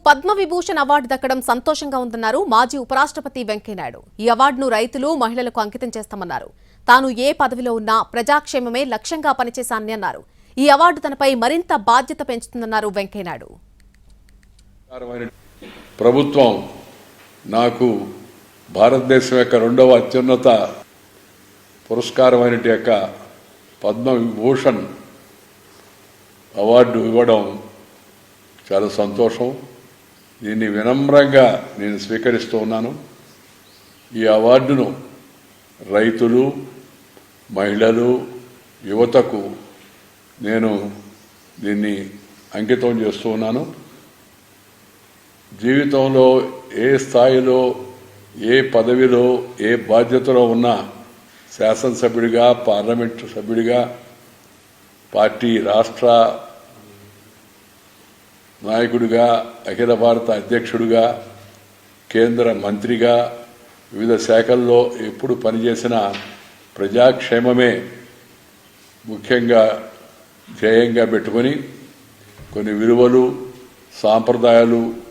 Padma Vibhushan award దక్కడం సంతోషంగా ఉందన్నారు మాజీ ఉపరాష్ట్రపతి వెంకయ్యనాయుడు. ఈ అవార్డును రైతులు, మహిళలకు అంకితం చేస్తామన్నారు. తాను ఏ పదవిలో ఉన్నా ప్రజాక్షేమమే లక్ష్యంగా పనిచేశానని అన్నారు. ఈ అవార్డు తనపై మరింత బాధ్యత పెంచుతుందన్నారు వెంకయ్యనాయుడు. ప్రభుత్వం నాకు భారతదేశం యొక్క రెండవ అత్యున్నత పురస్కారమైన పద్మవిభూషణ్ అవార్డు ఇవ్వడం చాలా సంతోషం. దీన్ని వినమ్రంగా నేను స్వీకరిస్తూ ఉన్నాను. ఈ అవార్డును రైతులు, మహిళలు, యువతకు నేను దీన్ని అంకితం చేస్తూ ఉన్నాను. జీవితంలో ఏ స్థాయిలో, ఏ పదవిలో, ఏ బాధ్యతలో ఉన్నా శాసనసభ్యుడిగా, పార్లమెంటు సభ్యుడిగా, పార్టీ రాష్ట్ర నాయకుడిగా, అఖిల భారత అధ్యక్షుడిగా, కేంద్ర మంత్రిగా, వివిధ శాఖల్లో ఎప్పుడు పనిచేసిన ప్రజాక్షేమమే ముఖ్యంగా ధ్యేయంగా పెట్టుకొని కొన్ని విలువలు, సాంప్రదాయాలు